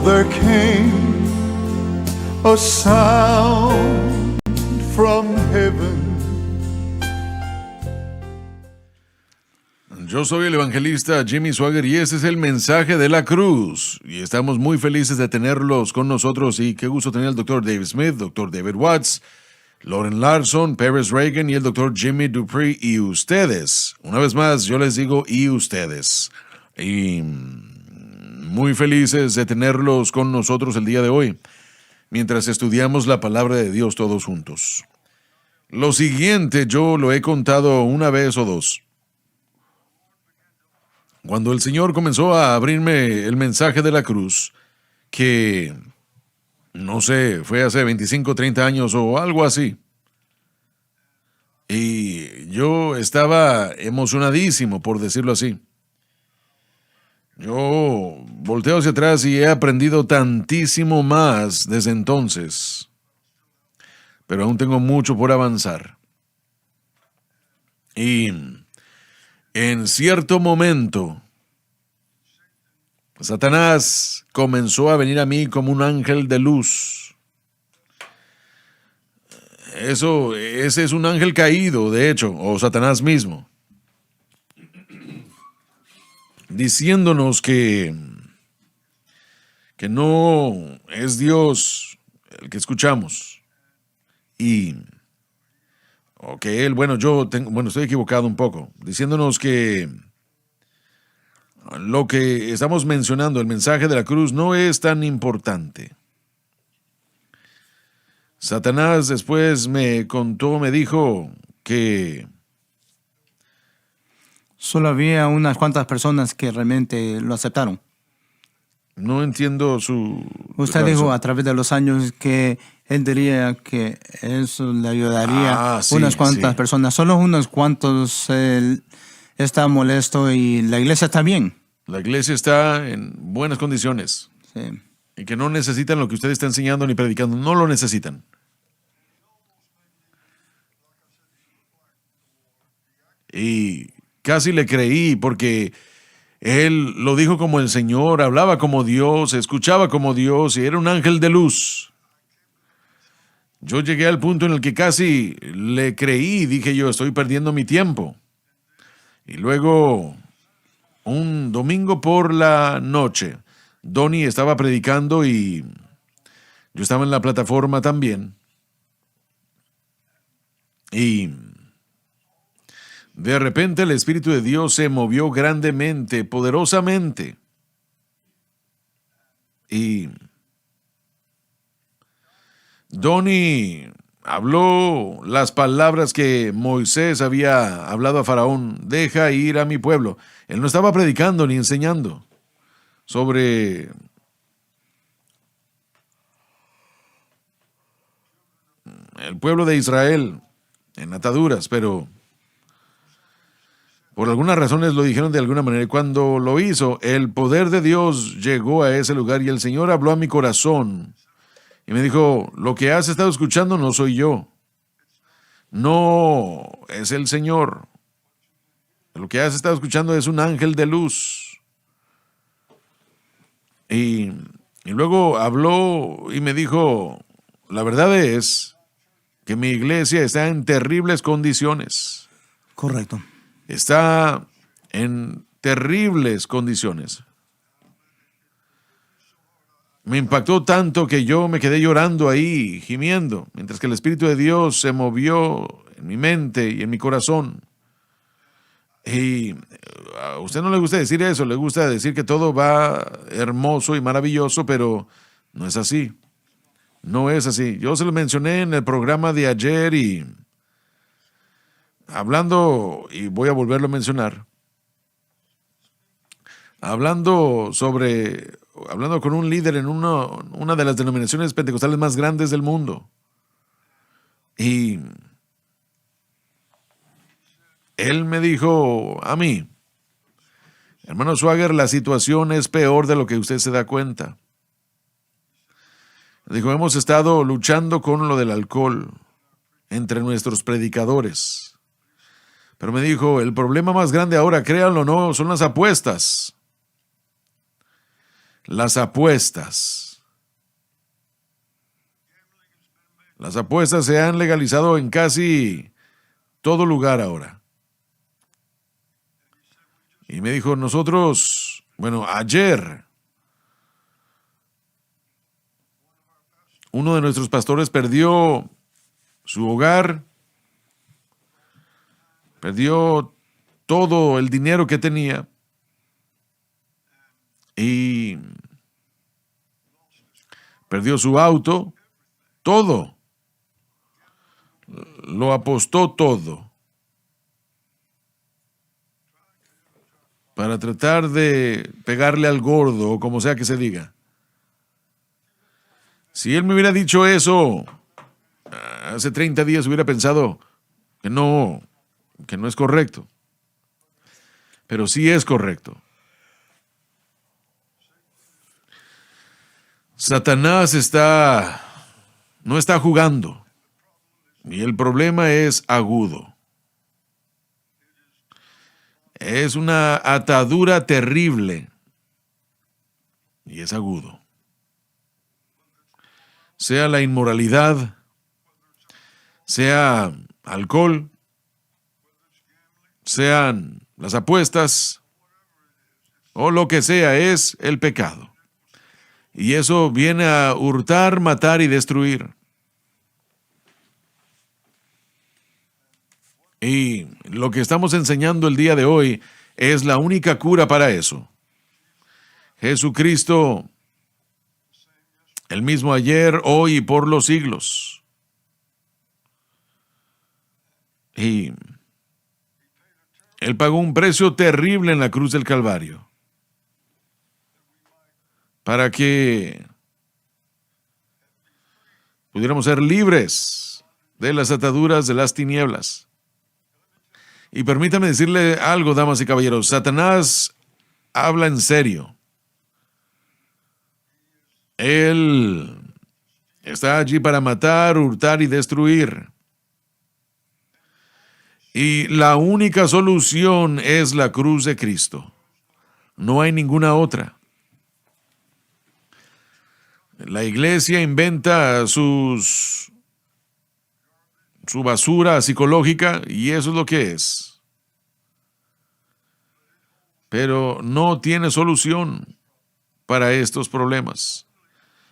there came a sound from heaven. Yo soy el evangelista Jimmy Swaggart y este es el mensaje de la cruz. Y estamos muy felices de tenerlos con nosotros y qué gusto tener al Dr. David Smith, Dr. David Watts, Loren Larson, Paris Reagan y el Dr. Jimmy Dupree y ustedes. Una vez más, yo les digo y ustedes. Y muy felices de tenerlos con nosotros el día de hoy, mientras estudiamos la palabra de Dios todos juntos. Lo siguiente yo lo he contado una vez o dos. Cuando el Señor comenzó a abrirme el mensaje de la cruz, que, no sé, fue hace 25, 30 años o algo así, y yo estaba emocionadísimo, por decirlo así. Yo volteo hacia atrás y he aprendido tantísimo más desde entonces, pero aún tengo mucho por avanzar. Y en cierto momento, Satanás comenzó a venir a mí como un ángel de luz. Ese es un ángel caído, de hecho, o Satanás mismo, diciéndonos que no es Dios el que escuchamos. Y estoy equivocado un poco, diciéndonos que lo que estamos mencionando, el mensaje de la cruz, no es tan importante. Satanás después me dijo que solo había unas cuantas personas que realmente lo aceptaron. No entiendo su... Usted dijo a través de los años que él diría que eso le ayudaría a unas cuantas personas. Solo unos cuantos está molesto y la iglesia está bien. La iglesia está en buenas condiciones. Sí. Y que no necesitan lo que usted está enseñando ni predicando. No lo necesitan. Y casi le creí porque él lo dijo como el Señor, hablaba como Dios, escuchaba como Dios y era un ángel de luz. Yo llegué al punto en el que casi le creí, dije yo, estoy perdiendo mi tiempo. Y luego, un domingo por la noche, Donnie estaba predicando y yo estaba en la plataforma también. Y de repente el Espíritu de Dios se movió grandemente, poderosamente. Y Donnie habló las palabras que Moisés había hablado a Faraón: deja ir a mi pueblo. Él no estaba predicando ni enseñando sobre el pueblo de Israel en ataduras, pero por algunas razones lo dijeron de alguna manera. Y cuando lo hizo, el poder de Dios llegó a ese lugar y el Señor habló a mi corazón y me dijo: lo que has estado escuchando no soy yo, no es el Señor. Lo que has estado escuchando es un ángel de luz. Y luego habló y me dijo: la verdad es que mi iglesia está en terribles condiciones. Correcto. Está en terribles condiciones. Me impactó tanto que yo me quedé llorando ahí, gimiendo, mientras que el Espíritu de Dios se movió en mi mente y en mi corazón. Y a usted no le gusta decir eso, le gusta decir que todo va hermoso y maravilloso, pero no es así. No es así. Yo se lo mencioné en el programa de ayer y hablando, y voy a volverlo a mencionar, hablando con un líder en una de las denominaciones pentecostales más grandes del mundo. Y él me dijo a mí: hermano Swaggart, la situación es peor de lo que usted se da cuenta. Dijo: hemos estado luchando con lo del alcohol entre nuestros predicadores. Pero me dijo: el problema más grande ahora, créanlo o no, son las apuestas. las apuestas. Las apuestas se han legalizado en casi todo lugar ahora. Y me dijo, ayer, uno de nuestros pastores perdió su hogar, perdió todo el dinero que tenía y perdió su auto, todo. Lo apostó todo para tratar de pegarle al gordo, o como sea que se diga. Si él me hubiera dicho eso hace 30 días, hubiera pensado que no es correcto. Pero sí es correcto. Satanás no está jugando. Y el problema es agudo. Es una atadura terrible. Y es agudo. Sea la inmoralidad, sea alcohol, sean las apuestas, o lo que sea, es el pecado. Y eso viene a hurtar, matar y destruir. Y lo que estamos enseñando el día de hoy es la única cura para eso. Jesucristo, el mismo ayer, hoy y por los siglos. Y Él pagó un precio terrible en la cruz del Calvario para que pudiéramos ser libres de las ataduras de las tinieblas. Y permítame decirle algo, damas y caballeros, Satanás habla en serio. Él está allí para matar, hurtar y destruir. Y la única solución es la cruz de Cristo. No hay ninguna otra. La iglesia inventa su basura psicológica y eso es lo que es. Pero no tiene solución para estos problemas.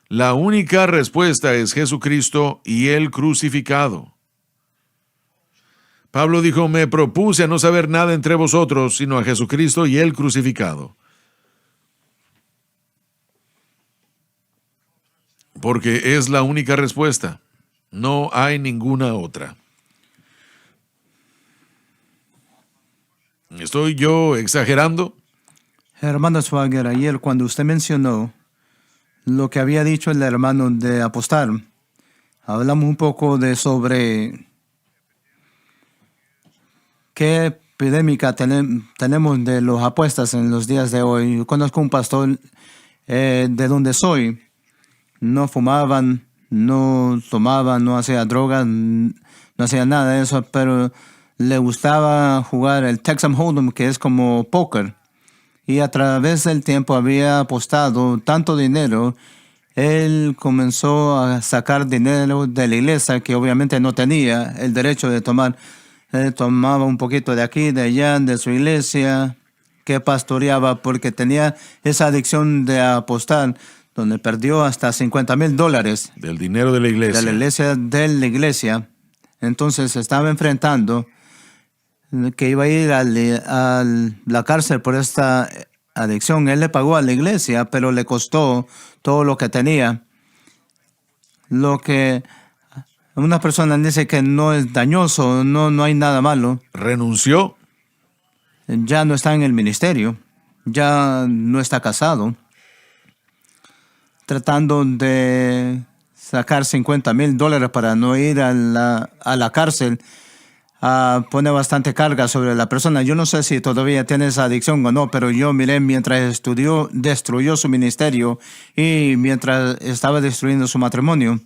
La única respuesta es Jesucristo y Él crucificado. Pablo dijo, me propuse a no saber nada entre vosotros, sino a Jesucristo y Él crucificado. Porque es la única respuesta. No hay ninguna otra. ¿Estoy yo exagerando? Hermano Swagger, ayer cuando usted mencionó lo que había dicho el hermano de apostar, hablamos un poco sobre qué epidémica tenemos de las apuestas en los días de hoy. Yo conozco un pastor de donde soy. No fumaban, no tomaban, no hacía drogas, no hacía nada de eso, pero le gustaba jugar el Texas Hold'em, que es como póker. Y a través del tiempo había apostado tanto dinero, él comenzó a sacar dinero de la iglesia que obviamente no tenía el derecho de tomar. Él tomaba un poquito de aquí, de allá, de su iglesia, que pastoreaba, porque tenía esa adicción de apostar, donde perdió hasta $50,000. Del dinero de la iglesia. De la iglesia. Entonces se estaba enfrentando que iba a ir a la cárcel por esta adicción. Él le pagó a la iglesia, pero le costó todo lo que tenía. Lo que una persona dice que no es dañoso, no hay nada malo. ¿Renunció? Ya no está en el ministerio, ya no está casado. Tratando de sacar $50,000 para no ir a la cárcel, pone bastante carga sobre la persona. Yo no sé si todavía tiene esa adicción o no, pero yo miré mientras destruyó su ministerio y mientras estaba destruyendo su matrimonio.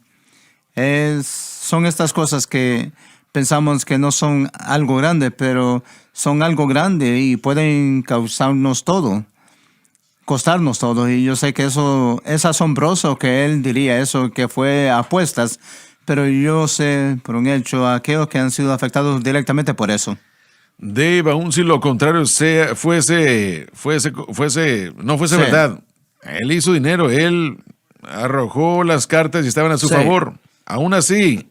Son estas cosas que pensamos que no son algo grande, pero son algo grande y pueden causarnos todo. costarnos todo. Y yo sé que eso es asombroso que él diría eso, que fue apuestas, pero yo sé por un hecho a aquellos que han sido afectados directamente por eso. Dave, aun si lo contrario no fuese Sí. verdad, él hizo dinero, él arrojó las cartas y estaban a su Sí. favor. Aún así,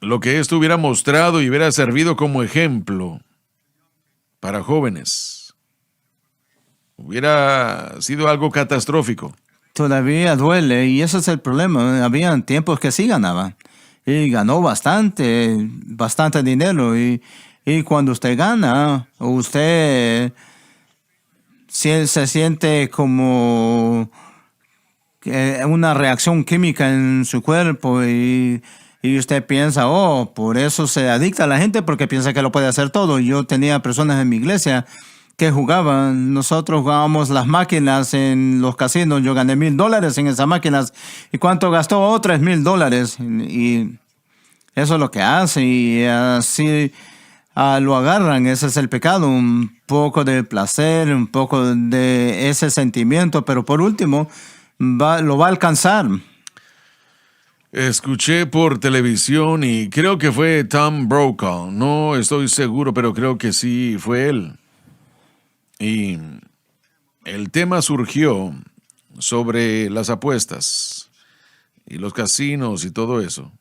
lo que esto hubiera mostrado y hubiera servido como ejemplo para jóvenes hubiera sido algo catastrófico. Todavía duele y ese es el problema. Habían tiempos que sí ganaba y ganó bastante dinero y cuando usted gana, usted se siente como una reacción química en su cuerpo y usted piensa, oh, por eso se adicta a la gente porque piensa que lo puede hacer todo. Yo tenía personas en mi iglesia que jugaban, nosotros jugábamos las máquinas en los casinos, yo gané $1,000 en esas máquinas. ¿Y cuánto gastó? Oh, $3,000. Y eso es lo que hace y así lo agarran, ese es el pecado, un poco de placer, un poco de ese sentimiento, pero por último lo va a alcanzar. Escuché por televisión y creo que fue Tom Brokaw, no estoy seguro, pero creo que sí fue él. Y el tema surgió sobre las apuestas y los casinos y todo eso.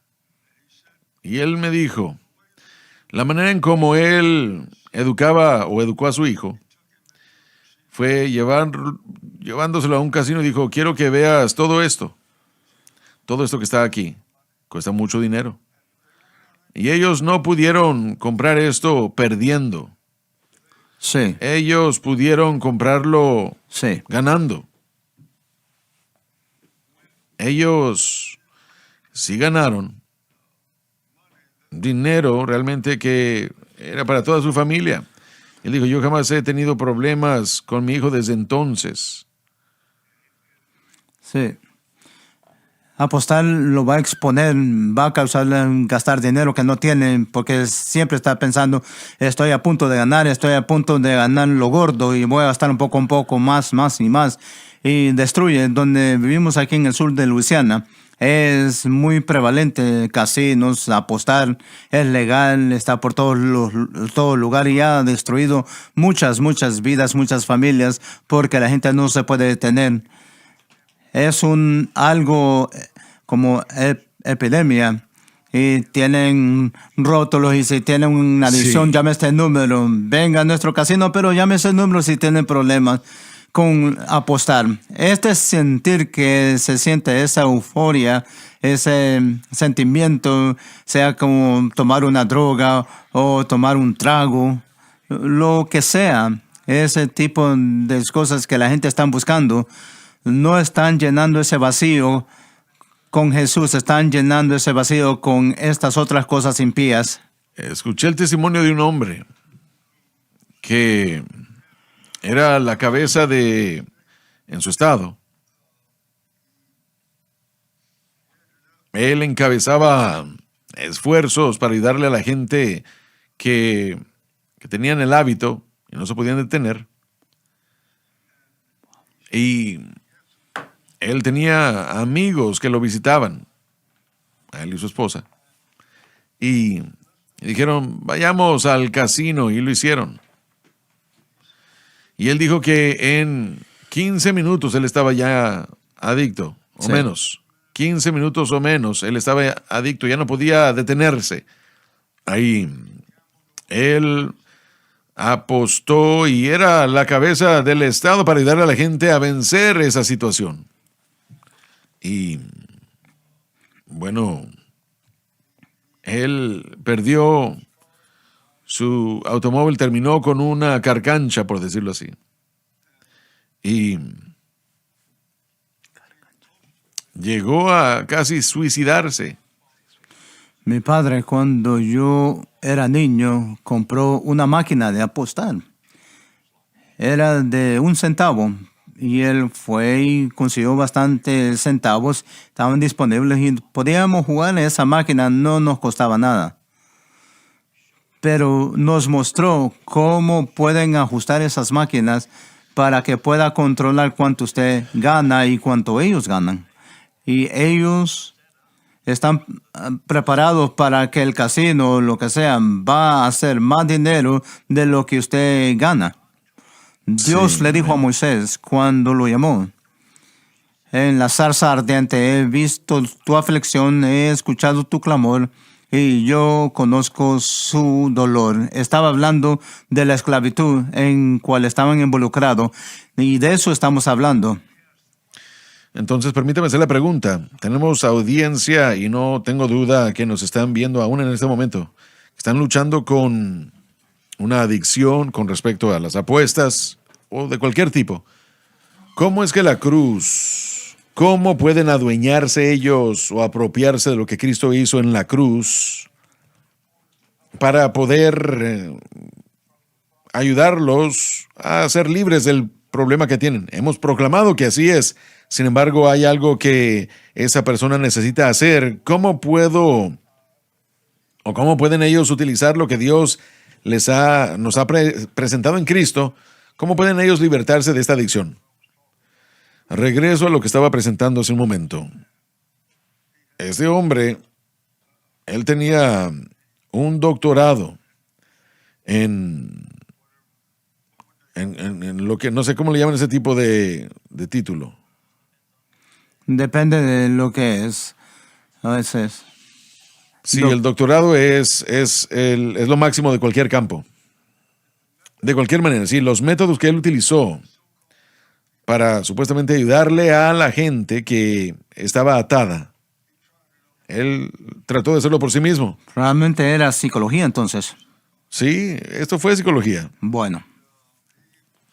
Y él me dijo, la manera en cómo él educó a su hijo fue llevándoselo a un casino y dijo, quiero que veas todo esto que está aquí, cuesta mucho dinero. Y ellos no pudieron comprar esto perdiendo. Sí. Ellos pudieron comprarlo Sí. ganando. Ellos sí ganaron dinero realmente que era para toda su familia. Él dijo, yo jamás he tenido problemas con mi hijo desde entonces. Sí. Apostar lo va a exponer, va a causarle gastar dinero que no tiene, porque siempre está pensando, estoy a punto de ganar lo gordo y voy a gastar un poco, más y más. Y destruye. Donde vivimos aquí en el sur de Luisiana, es muy prevalente casinos, apostar es legal, está por todo lugar y ha destruido muchas vidas, muchas familias, porque la gente no se puede detener. Es algo como epidemia y tienen rótulos y si tienen una adicción, Sí. llame este número, venga a nuestro casino, pero llame ese número si tienen problemas con apostar. Este sentir que se siente esa euforia, ese sentimiento, sea como tomar una droga o tomar un trago, lo que sea, ese tipo de cosas que la gente está buscando, no están llenando ese vacío con Jesús, están llenando ese vacío con estas otras cosas impías. Escuché el testimonio de un hombre que era la cabeza en su estado. Él encabezaba esfuerzos para ayudarle a la gente que tenían el hábito y no se podían detener. Y él tenía amigos que lo visitaban, a él y su esposa. Y dijeron, vayamos al casino, y lo hicieron. Y él dijo que en 15 minutos él estaba ya adicto, o Sí. menos. 15 minutos o menos, él estaba adicto, ya no podía detenerse. Ahí, él apostó y era la cabeza del Estado para ayudar a la gente a vencer esa situación. Y, bueno, él perdió su automóvil, terminó con una carcancha, por decirlo así. Y llegó a casi suicidarse. Mi padre, cuando yo era niño, compró una máquina de apostar. Era de 1 centavo. Y él fue y consiguió bastantes centavos. Estaban disponibles y podíamos jugar en esa máquina. No nos costaba nada. pero nos mostró cómo pueden ajustar esas máquinas para que pueda controlar cuánto usted gana y cuánto ellos ganan. Y ellos están preparados para que el casino o lo que sea va a hacer más dinero de lo que usted gana. Dios le dijo a Moisés cuando lo llamó: en la zarza ardiente he visto tu aflicción, he escuchado tu clamor y yo conozco su dolor. Estaba hablando de la esclavitud en cual estaban involucrados y de eso estamos hablando. Entonces, permítame hacer la pregunta. Tenemos audiencia y no tengo duda que nos están viendo aún en este momento. Están luchando con una adicción con respecto a las apuestas o de cualquier tipo. ¿Cómo es que la cruz, cómo pueden adueñarse ellos o apropiarse de lo que Cristo hizo en la cruz para poder ayudarlos a ser libres del problema que tienen? Hemos proclamado que así es. Sin embargo, hay algo que esa persona necesita hacer. ¿Cómo pueden ellos utilizar lo que Dios nos ha presentado en Cristo? ¿Cómo pueden ellos libertarse de esta adicción? Regreso a lo que estaba presentando hace un momento. Este hombre, él tenía un doctorado en lo que, no sé cómo le llaman ese tipo de título. Depende de lo que es. A veces. Sí, el doctorado es lo máximo de cualquier campo. De cualquier manera, sí, los métodos que él utilizó para supuestamente ayudarle a la gente que estaba atada, él trató de hacerlo por sí mismo. Realmente era psicología entonces. Sí, esto fue psicología. Bueno.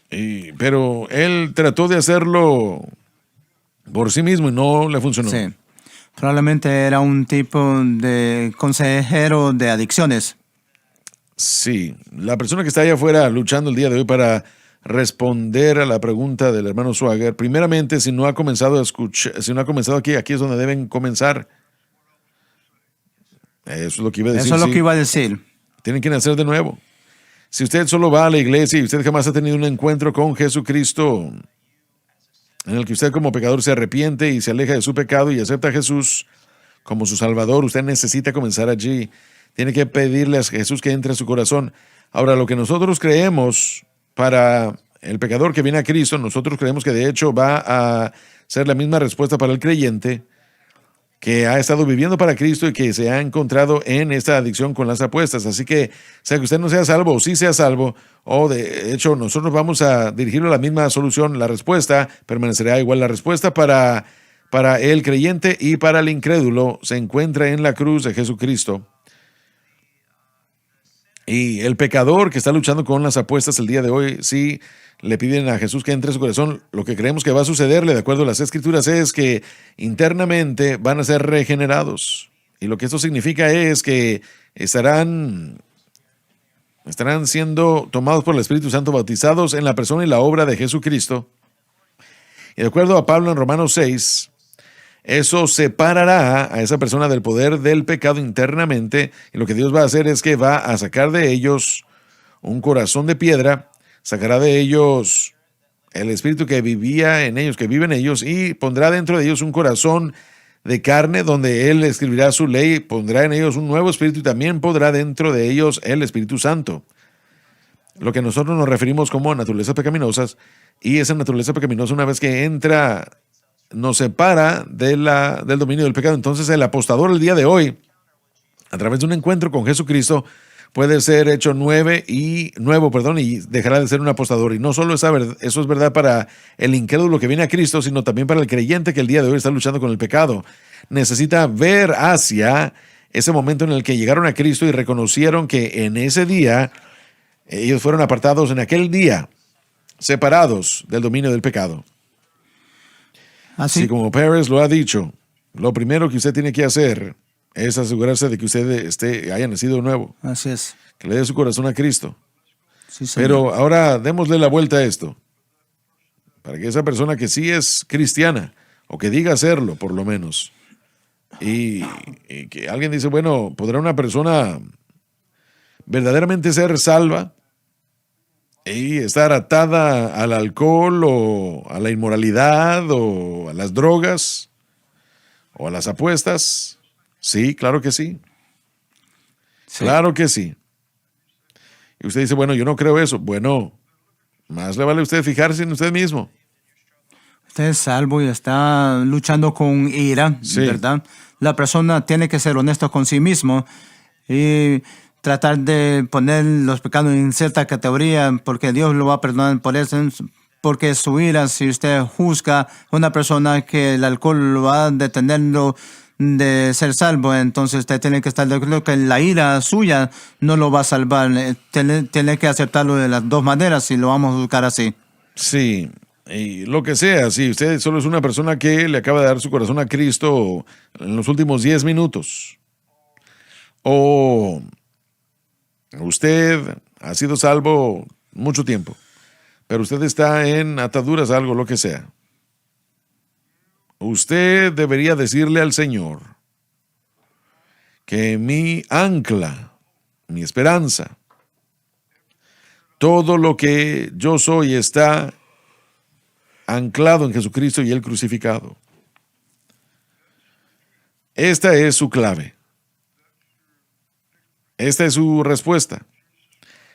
Pero él trató de hacerlo por sí mismo y no le funcionó. Sí. Probablemente era un tipo de consejero de adicciones. Sí, la persona que está allá afuera luchando el día de hoy para responder a la pregunta del hermano Swagger, primeramente, si no ha comenzado a escuchar, si no ha comenzado aquí es donde deben comenzar. Eso es lo que iba a decir. Eso es lo que iba a decir. Tienen que nacer de nuevo. Si usted solo va a la iglesia y usted jamás ha tenido un encuentro con Jesucristo, en el que usted como pecador se arrepiente y se aleja de su pecado y acepta a Jesús como su Salvador, usted necesita comenzar allí. Tiene que pedirle a Jesús que entre a su corazón. Ahora, lo que nosotros creemos para el pecador que viene a Cristo, nosotros creemos que de hecho va a ser la misma respuesta para el creyente que ha estado viviendo para Cristo y que se ha encontrado en esta adicción con las apuestas. Así que, sea que usted no sea salvo o sí sea salvo, o de hecho nosotros vamos a dirigirlo a la misma solución, la respuesta permanecerá igual. La respuesta para el creyente y para el incrédulo se encuentra en la cruz de Jesucristo. Y el pecador que está luchando con las apuestas el día de hoy, sí le piden a Jesús que entre en su corazón. Lo que creemos que va a sucederle, de acuerdo a las Escrituras, es que internamente van a ser regenerados. Y lo que esto significa es que estarán siendo tomados por el Espíritu Santo, bautizados en la persona y la obra de Jesucristo. Y de acuerdo a Pablo en Romanos 6, eso separará a esa persona del poder del pecado internamente, y lo que Dios va a hacer es que va a sacar de ellos un corazón de piedra, sacará de ellos el espíritu que vivía en ellos, que vive en ellos, y pondrá dentro de ellos un corazón de carne donde Él escribirá su ley, pondrá en ellos un nuevo espíritu y también pondrá dentro de ellos el Espíritu Santo. Lo que nosotros nos referimos como naturalezas pecaminosas, y esa naturaleza pecaminosa, una vez que entra, nos separa del dominio del pecado. Entonces el apostador el día de hoy, a través de un encuentro con Jesucristo, puede ser hecho nuevo y dejará de ser un apostador. Y no solo eso es verdad para el incrédulo que viene a Cristo, sino también para el creyente que el día de hoy está luchando con el pecado. Necesita ver hacia ese momento en el que llegaron a Cristo y reconocieron que en ese día ellos fueron apartados, en aquel día, separados del dominio del pecado. Así como Pérez lo ha dicho, lo primero que usted tiene que hacer es asegurarse de que usted haya nacido de nuevo. Así es. Que le dé su corazón a Cristo. Sí, señor. Pero ahora démosle la vuelta a esto. Para que esa persona que sí es cristiana, o que diga serlo por lo menos, y que alguien dice, bueno, ¿podrá una persona verdaderamente ser salva y estar atada al alcohol o a la inmoralidad o a las drogas o a las apuestas? Sí, claro que sí. Claro que sí. Y usted dice, bueno, yo no creo eso. Bueno, más le vale a usted fijarse en usted mismo. Usted es salvo y está luchando con ira, ¿verdad? La persona tiene que ser honesto con sí mismo y tratar de poner los pecados en cierta categoría, porque Dios lo va a perdonar por eso. Porque su ira, si usted juzga a una persona que el alcohol lo va a detenerlo de ser salvo, entonces usted tiene que estar de acuerdo que la ira suya no lo va a salvar. Tiene que aceptarlo de las dos maneras y lo vamos a buscar así. Sí, y lo que sea, si usted solo es una persona que le acaba de dar su corazón a Cristo en los últimos 10 minutos, o usted ha sido salvo mucho tiempo, pero usted está en ataduras, algo, lo que sea, usted debería decirle al Señor que mi ancla, mi esperanza, todo lo que yo soy está anclado en Jesucristo y Él crucificado. Esta es su clave. Esta es su respuesta.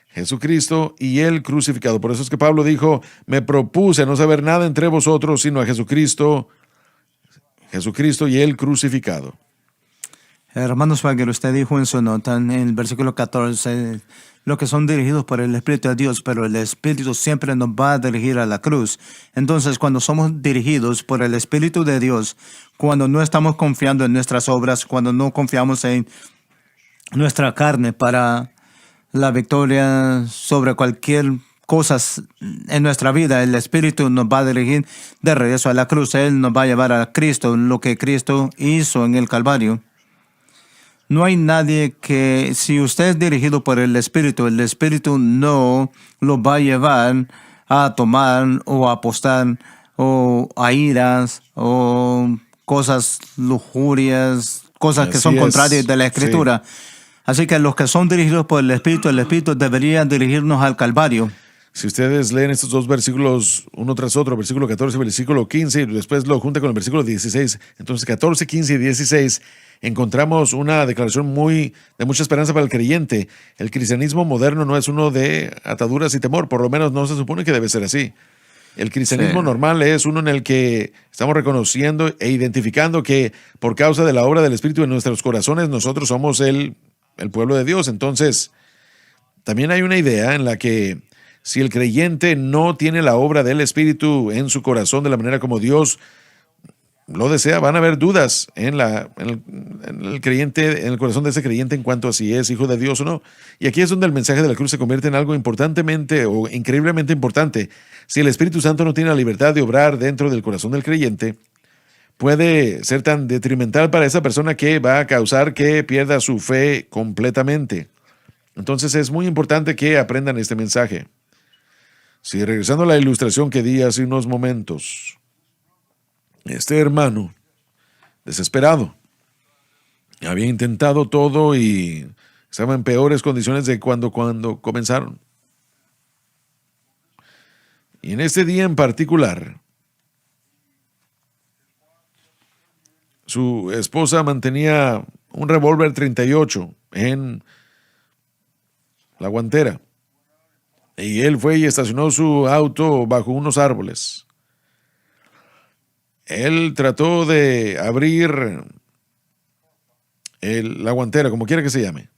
Jesucristo y Él crucificado. Por eso es que Pablo dijo, me propuse a no saber nada entre vosotros, sino a Jesucristo y Él crucificado. Hermano Swagger, usted dijo en su nota, en el versículo 14, lo que son dirigidos por el Espíritu de Dios, pero el Espíritu siempre nos va a dirigir a la cruz. Entonces, cuando somos dirigidos por el Espíritu de Dios, cuando no estamos confiando en nuestras obras, cuando no confiamos en nuestra carne para la victoria sobre cualquier cosa en nuestra vida, el Espíritu nos va a dirigir de regreso a la cruz. Él nos va a llevar a Cristo, lo que Cristo hizo en el Calvario. No hay nadie que, si usted es dirigido por el Espíritu no lo va a llevar a tomar o a apostar o a iras o cosas lujurias, cosas que son contrarias de la Escritura. Sí. Así que los que son dirigidos por el Espíritu debería dirigirnos al Calvario. Si ustedes leen estos dos versículos uno tras otro, versículo 14 y versículo 15, y después lo junta con el versículo 16, entonces 14, 15 y 16, encontramos una declaración de mucha esperanza para el creyente. El cristianismo moderno no es uno de ataduras y temor, por lo menos no se supone que debe ser así. El cristianismo normal es uno en el que estamos reconociendo e identificando que por causa de la obra del Espíritu en nuestros corazones, nosotros somos el pueblo de Dios. Entonces, también hay una idea en la que si el creyente no tiene la obra del Espíritu en su corazón de la manera como Dios lo desea, van a haber dudas en el creyente, en el corazón de ese creyente en cuanto a si es hijo de Dios o no. Y aquí es donde el mensaje de la cruz se convierte en algo importantemente o increíblemente importante. Si el Espíritu Santo no tiene la libertad de obrar dentro del corazón del creyente, puede ser tan detrimental para esa persona que va a causar que pierda su fe completamente. Entonces es muy importante que aprendan este mensaje. Si regresando a la ilustración que di hace unos momentos, este hermano, desesperado, había intentado todo y estaba en peores condiciones de cuando comenzaron. Y en este día en particular, su esposa mantenía un revólver 38 en la guantera. Y él fue y estacionó su auto bajo unos árboles. Él trató de abrir la guantera, como quiera que se llame.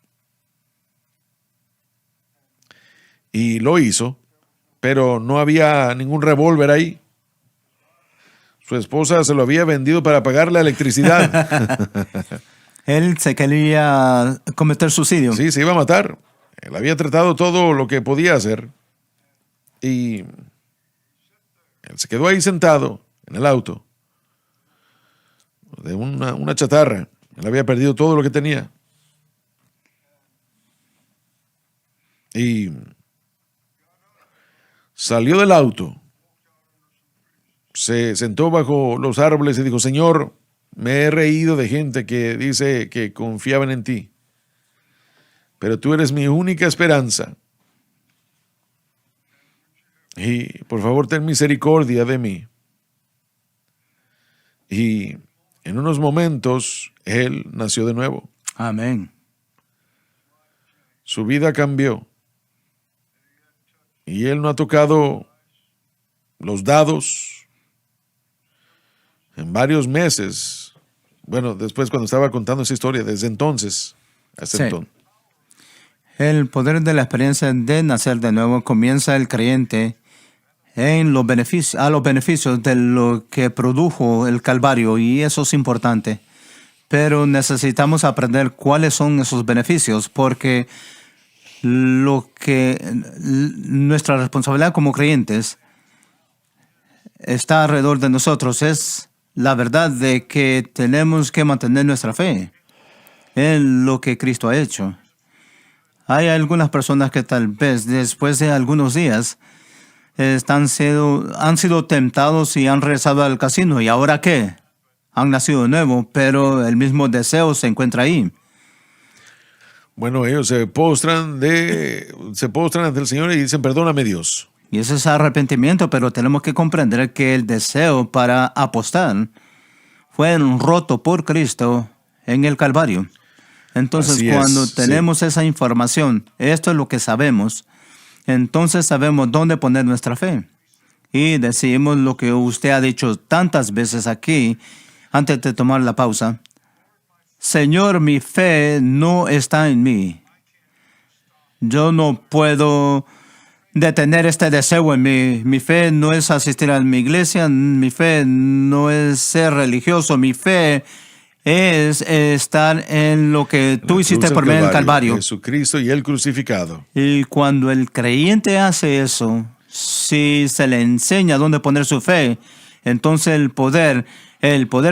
Y lo hizo, pero no había ningún revólver ahí. Su esposa se lo había vendido para pagar la electricidad. Él se quería cometer suicidio. Sí, se iba a matar. Él había tratado todo lo que podía hacer. Y él se quedó ahí sentado en el auto de una chatarra. Él había perdido todo lo que tenía. Y salió del auto, se sentó bajo los árboles y dijo: Señor, me he reído de gente que dice que confiaban en ti, pero tú eres mi única esperanza. Y por favor, ten misericordia de mí. Y en unos momentos, él nació de nuevo. Amén. Su vida cambió. Y él no ha tocado los dados en varios meses. Bueno, después cuando estaba contando esa historia, desde entonces, hasta Sí. entonces. El poder de la experiencia de nacer de nuevo comienza el creyente en los beneficios de lo que produjo el Calvario, y eso es importante. Pero necesitamos aprender cuáles son esos beneficios, porque nuestra responsabilidad como creyentes está alrededor de nosotros. Es la verdad de que tenemos que mantener nuestra fe en lo que Cristo ha hecho. Hay algunas personas que tal vez después de algunos días han sido tentados y han regresado al casino. ¿Y ahora qué? Han nacido de nuevo, pero el mismo deseo se encuentra ahí. Bueno, ellos se postran ante el Señor y dicen, perdóname, Dios. Y ese es arrepentimiento, pero tenemos que comprender que el deseo para apostar fue roto por Cristo en el Calvario. Entonces, Así cuando es, tenemos sí. esa información, esto es lo que sabemos, entonces sabemos dónde poner nuestra fe. Y decimos lo que usted ha dicho tantas veces aquí, antes de tomar la pausa. Señor, mi fe no está en mí. Yo no puedo detener este deseo en mí. Mi fe no es asistir a mi iglesia, mi fe no es ser religioso, mi fe es estar en lo que tú hiciste por medio del Calvario. Jesucristo y el crucificado. Y cuando el creyente hace eso, si se le enseña dónde poner su fe, entonces el poder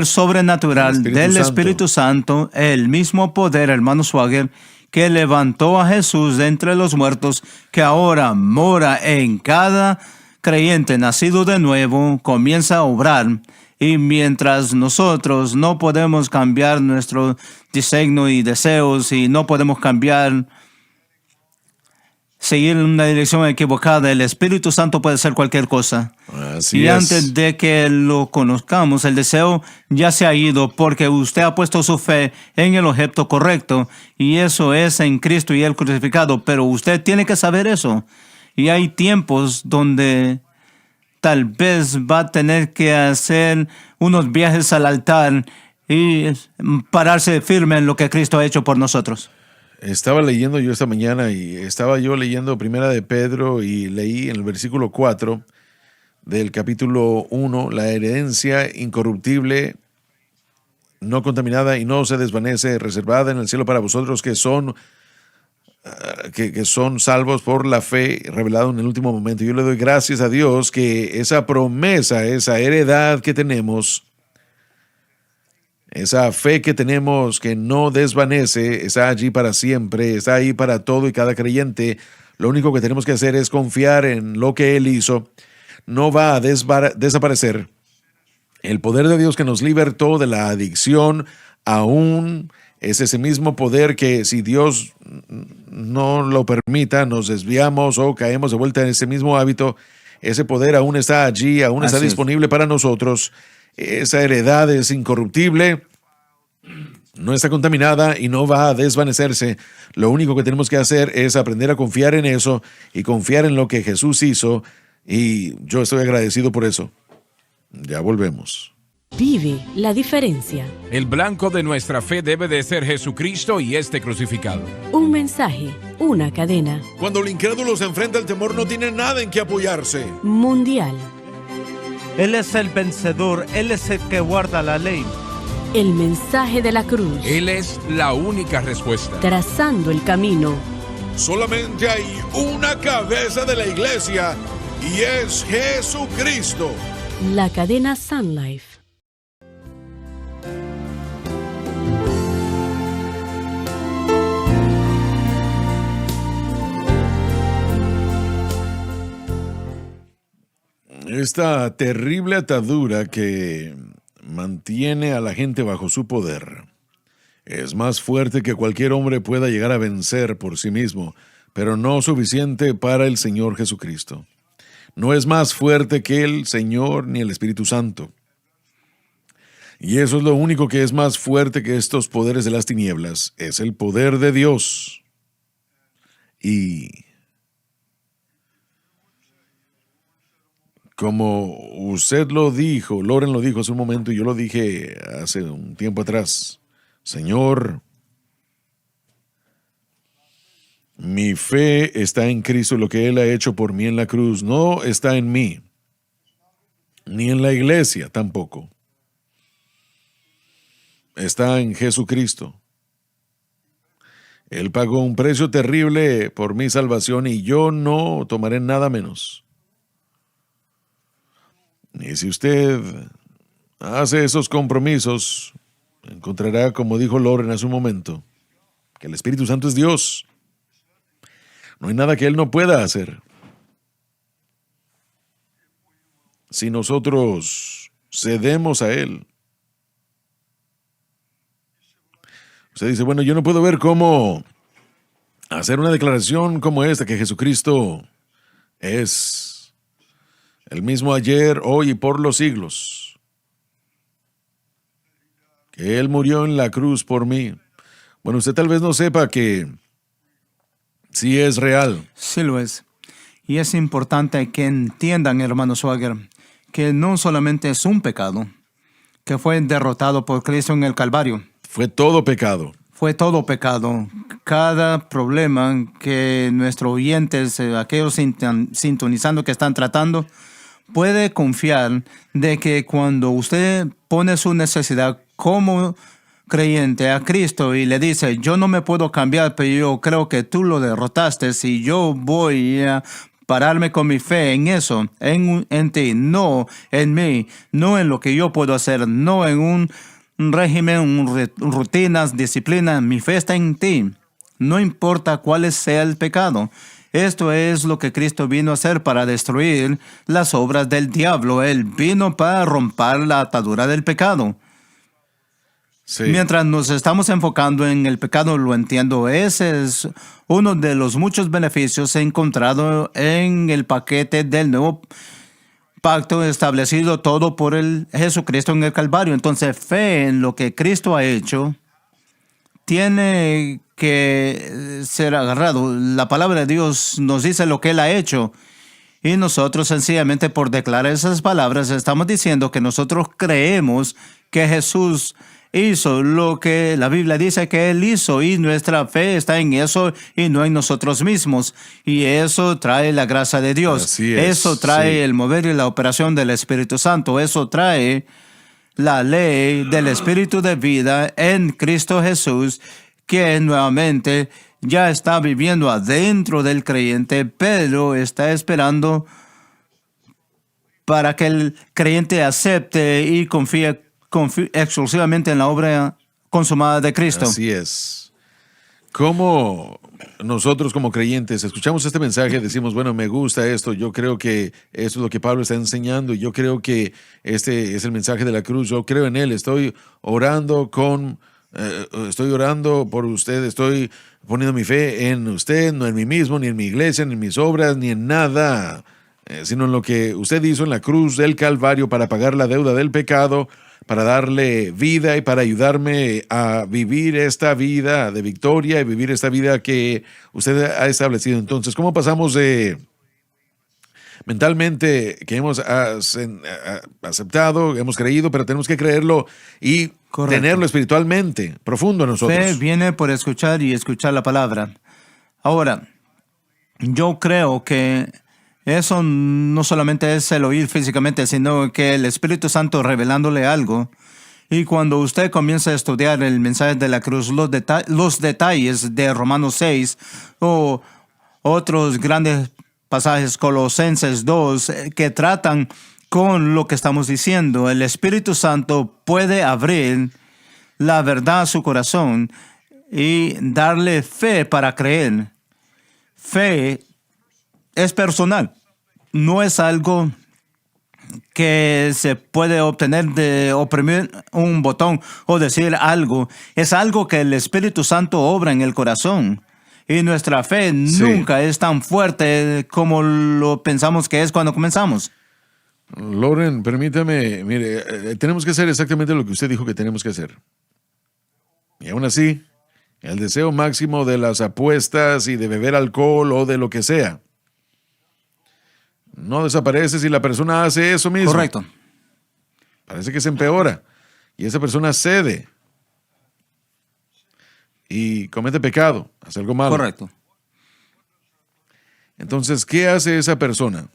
sobrenatural del Espíritu Santo, el mismo poder, hermano Swagger, que levantó a Jesús de entre los muertos, que ahora mora en cada creyente nacido de nuevo, comienza a obrar. Y mientras nosotros no podemos cambiar nuestro diseño y deseos, y no podemos seguir en una dirección equivocada, el Espíritu Santo puede hacer cualquier cosa. Así y es. antes de que lo conozcamos, el deseo ya se ha ido, porque usted ha puesto su fe en el objeto correcto, y eso es en Cristo y el crucificado. Pero usted tiene que saber eso. Y hay tiempos donde tal vez va a tener que hacer unos viajes al altar y pararse firme en lo que Cristo ha hecho por nosotros. Estaba leyendo yo esta mañana y estaba yo leyendo Primera de Pedro y leí en el versículo 4 del capítulo 1, la herencia incorruptible, no contaminada y no se desvanece, reservada en el cielo para vosotros que son salvos por la fe, revelado en el último momento. Yo le doy gracias a Dios que esa promesa, esa heredad que tenemos, esa fe que tenemos que no desvanece, está allí para siempre, está ahí para todo y cada creyente. Lo único que tenemos que hacer es confiar en lo que Él hizo. No va a desaparecer. El poder de Dios que nos libertó de la adicción aún es ese mismo poder que, si Dios no lo permita, nos desviamos o caemos de vuelta en ese mismo hábito. Ese poder aún está allí, aún está disponible para nosotros. Esa heredad es incorruptible, no está contaminada y no va a desvanecerse. Lo único que tenemos que hacer es aprender a confiar en eso y confiar en lo que Jesús hizo, y yo estoy agradecido por eso. Ya volvemos. Vive la diferencia. El blanco de nuestra fe debe de ser Jesucristo y este crucificado. Un mensaje, una cadena. Cuando el incrédulo se enfrenta al temor, no tiene nada en que apoyarse. Mundial. Él es el vencedor, Él es el que guarda la ley. El mensaje de la cruz. Él es la única respuesta. Trazando el camino. Solamente hay una cabeza de la iglesia y es Jesucristo. La cadena Sun Life. Esta terrible atadura que mantiene a la gente bajo su poder es más fuerte que cualquier hombre pueda llegar a vencer por sí mismo, pero no suficiente para el Señor Jesucristo. No es más fuerte que el Señor ni el Espíritu Santo. Y eso es lo único que es más fuerte que estos poderes de las tinieblas, es el poder de Dios. Y como usted lo dijo, Loren lo dijo hace un momento y yo lo dije hace un tiempo atrás, Señor, mi fe está en Cristo, lo que Él ha hecho por mí en la cruz, no está en mí, ni en la iglesia tampoco. Está en Jesucristo. Él pagó un precio terrible por mi salvación y yo no tomaré nada menos. Y si usted hace esos compromisos, encontrará, como dijo Loren hace un momento, que el Espíritu Santo es Dios. No hay nada que Él no pueda hacer. Si nosotros cedemos a Él. Usted dice, bueno, yo no puedo ver cómo hacer una declaración como esta, que Jesucristo es el mismo ayer, hoy y por los siglos. Que Él murió en la cruz por mí. Bueno, usted tal vez no sepa que sí es real. Sí lo es. Y es importante que entiendan, hermano Swagger, que no solamente es un pecado, que fue derrotado por Cristo en el Calvario. Fue todo pecado. Fue todo pecado. Cada problema que nuestros oyentes, aquellos sintonizando que están tratando, puede confiar de que cuando usted pone su necesidad como creyente a Cristo y le dice, yo no me puedo cambiar, pero yo creo que tú lo derrotaste, si yo voy a pararme con mi fe en eso, en ti, no en mí, no en lo que yo puedo hacer, no en un régimen, rutinas, disciplina, mi fe está en ti. No importa cuál sea el pecado. Esto es lo que Cristo vino a hacer para destruir las obras del diablo. Él vino para romper la atadura del pecado. Sí. Mientras nos estamos enfocando en el pecado, lo entiendo, ese es uno de los muchos beneficios encontrados en el paquete del nuevo pacto establecido todo por el Jesucristo en el Calvario. Entonces, fe en lo que Cristo ha hecho tiene que ser agarrado. La palabra de Dios nos dice lo que Él ha hecho. Y nosotros sencillamente por declarar esas palabras estamos diciendo que nosotros creemos que Jesús hizo lo que la Biblia dice que Él hizo y nuestra fe está en eso y no en nosotros mismos. Y eso trae la gracia de Dios. Así es, eso trae el mover y la operación del Espíritu Santo. Eso trae la ley del Espíritu de vida en Cristo Jesús, que nuevamente ya está viviendo adentro del creyente, pero está esperando para que el creyente acepte y confíe exclusivamente en la obra consumada de Cristo. Así es. Como nosotros como creyentes escuchamos este mensaje, decimos, bueno, me gusta esto, yo creo que esto es lo que Pablo está enseñando, yo creo que este es el mensaje de la cruz, yo creo en él, estoy orando por usted, estoy poniendo mi fe en usted, no en mí mismo, ni en mi iglesia, ni en mis obras, ni en nada, sino en lo que usted hizo en la cruz del Calvario para pagar la deuda del pecado, para darle vida y para ayudarme a vivir esta vida de victoria y vivir esta vida que usted ha establecido. Entonces, ¿cómo pasamos de mentalmente que hemos aceptado, hemos creído, pero tenemos que creerlo y tenerlo espiritualmente profundo en nosotros? Fe viene por escuchar y escuchar la palabra. Ahora, yo creo que eso no solamente es el oír físicamente, sino que el Espíritu Santo revelándole algo. Y cuando usted comienza a estudiar el mensaje de la cruz, los detalles de Romanos 6 o otros grandes pasajes, Colosenses 2, que tratan con lo que estamos diciendo, el Espíritu Santo puede abrir la verdad a su corazón y darle fe para creer. Fe es personal, no es algo que se puede obtener de oprimir un botón o decir algo. Es algo que el Espíritu Santo obra en el corazón. Y nuestra fe nunca es tan fuerte como lo pensamos que es cuando comenzamos. Lauren, permítame, mire, tenemos que hacer exactamente lo que usted dijo que tenemos que hacer. Y aún así, el deseo máximo de las apuestas y de beber alcohol o de lo que sea no desaparece si la persona hace eso mismo. Correcto. Parece que se empeora y esa persona cede y comete pecado, hace algo malo. Correcto. Entonces, ¿qué hace esa persona?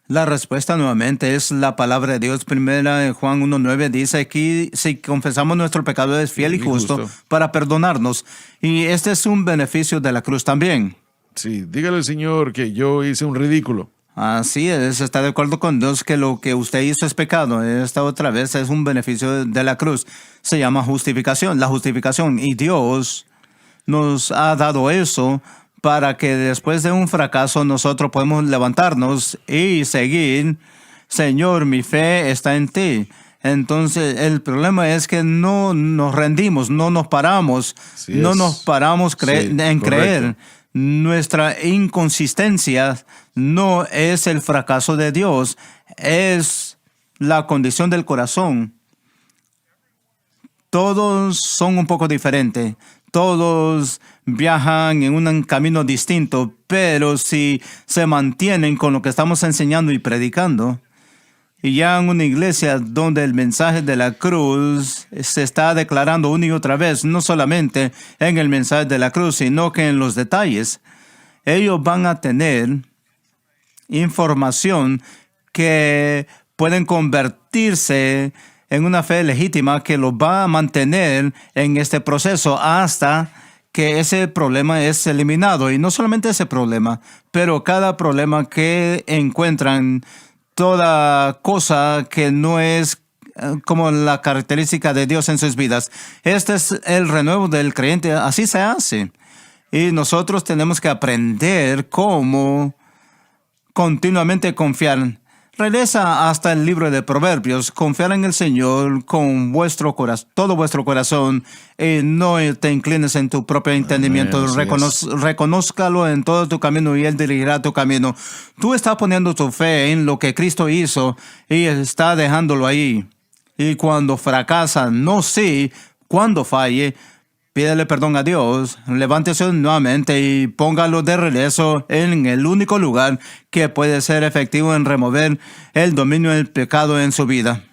La respuesta nuevamente es la palabra de Dios. Primera en Juan 1:9 dice aquí, si confesamos nuestro pecado es fiel y justo para perdonarnos. Y este es un beneficio de la cruz también. Sí, dígale al Señor que yo hice un ridículo. Así es, está de acuerdo con Dios que lo que usted hizo es pecado. Esta otra vez es un beneficio de la cruz. Se llama justificación, la justificación. Y Dios nos ha dado eso para que después de un fracaso nosotros podemos levantarnos y seguir. Señor, mi fe está en ti. Entonces el problema es que no nos rendimos, no nos paramos, en creer. Nuestra inconsistencia no es el fracaso de Dios, es la condición del corazón. Todos son un poco diferentes, todos viajan en un camino distinto, pero si se mantienen con lo que estamos enseñando y predicando, y ya en una iglesia donde el mensaje de la cruz se está declarando una y otra vez, no solamente en el mensaje de la cruz, sino que en los detalles, ellos van a tener información que pueden convertirse en una fe legítima que los va a mantener en este proceso hasta que ese problema es eliminado. Y no solamente ese problema, pero cada problema que encuentran, toda cosa que no es como la característica de Dios en sus vidas. Este es el renuevo del creyente, así se hace. Y nosotros tenemos que aprender cómo continuamente confiar. Regresa hasta el libro de Proverbios, confiar en el Señor con todo vuestro corazón y no te inclines en tu propio entendimiento. Reconózcalo en todo tu camino y Él dirigirá tu camino. Tú estás poniendo tu fe en lo que Cristo hizo y está dejándolo ahí. Y cuando fracasa, cuando falle, pídele perdón a Dios, levántese nuevamente y póngalo de regreso en el único lugar que puede ser efectivo en remover el dominio del pecado en su vida.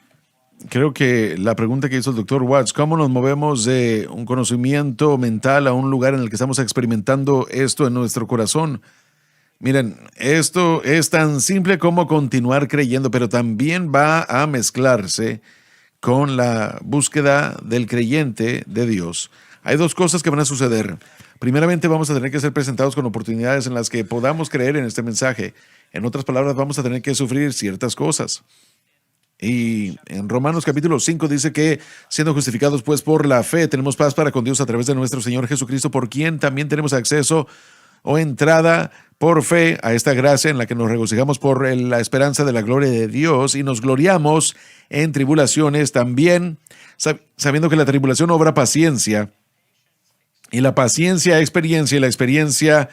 Creo que la pregunta que hizo el Dr. Watts, ¿cómo nos movemos de un conocimiento mental a un lugar en el que estamos experimentando esto en nuestro corazón? Miren, esto es tan simple como continuar creyendo, pero también va a mezclarse con la búsqueda del creyente de Dios. Hay dos cosas que van a suceder. Primeramente, vamos a tener que ser presentados con oportunidades en las que podamos creer en este mensaje. En otras palabras, vamos a tener que sufrir ciertas cosas. Y en Romanos capítulo 5 dice que, siendo justificados pues por la fe, tenemos paz para con Dios a través de nuestro Señor Jesucristo, por quien también tenemos acceso o entrada por fe a esta gracia en la que nos regocijamos por la esperanza de la gloria de Dios y nos gloriamos en tribulaciones también, sabiendo que la tribulación obra paciencia. Y la paciencia, experiencia, y la experiencia,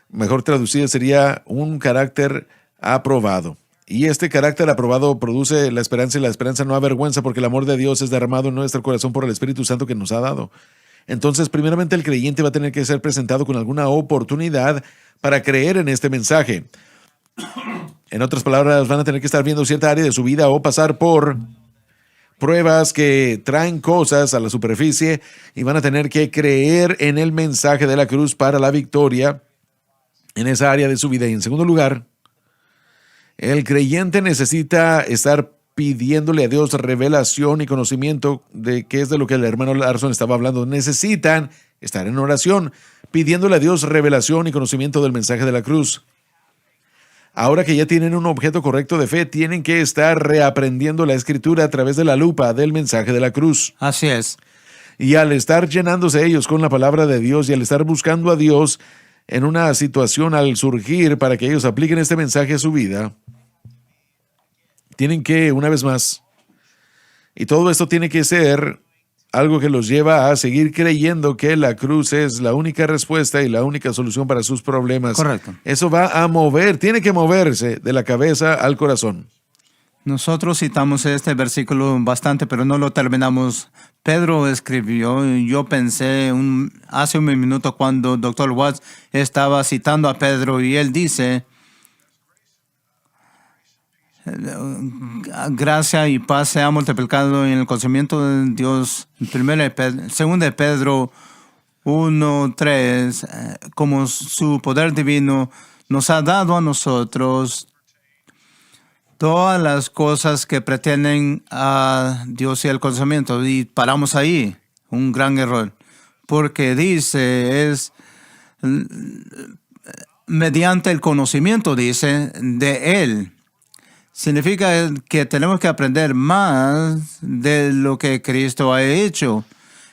mejor traducida, sería un carácter aprobado. Y este carácter aprobado produce la esperanza, y la esperanza no avergüenza, porque el amor de Dios es derramado en nuestro corazón por el Espíritu Santo que nos ha dado. Entonces, primeramente, el creyente va a tener que ser presentado con alguna oportunidad para creer en este mensaje. En otras palabras, van a tener que estar viendo cierta área de su vida o pasar por pruebas que traen cosas a la superficie y van a tener que creer en el mensaje de la cruz para la victoria en esa área de su vida. Y en segundo lugar, el creyente necesita estar pidiéndole a Dios revelación y conocimiento de qué es de lo que el hermano Larson estaba hablando. Necesitan estar en oración, pidiéndole a Dios revelación y conocimiento del mensaje de la cruz. Ahora que ya tienen un objeto correcto de fe, tienen que estar reaprendiendo la Escritura a través de la lupa del mensaje de la cruz. Así es. Y al estar llenándose ellos con la palabra de Dios y al estar buscando a Dios en una situación al surgir para que ellos apliquen este mensaje a su vida, tienen que, una vez más, y todo esto tiene que ser algo que los lleva a seguir creyendo que la cruz es la única respuesta y la única solución para sus problemas. Correcto. Eso va a mover, tiene que moverse de la cabeza al corazón. Nosotros citamos este versículo bastante, pero no lo terminamos. Pedro escribió, yo pensé hace un minuto cuando el Dr. Watts estaba citando a Pedro y él dice, gracia y paz se ha multiplicado en el conocimiento de Dios. 2 de Pedro 1:3, como su poder divino nos ha dado a nosotros todas las cosas que pretenden a Dios y el conocimiento. Y paramos ahí, un gran error. Porque dice, es mediante el conocimiento, dice, de Él. Significa que tenemos que aprender más de lo que Cristo ha hecho.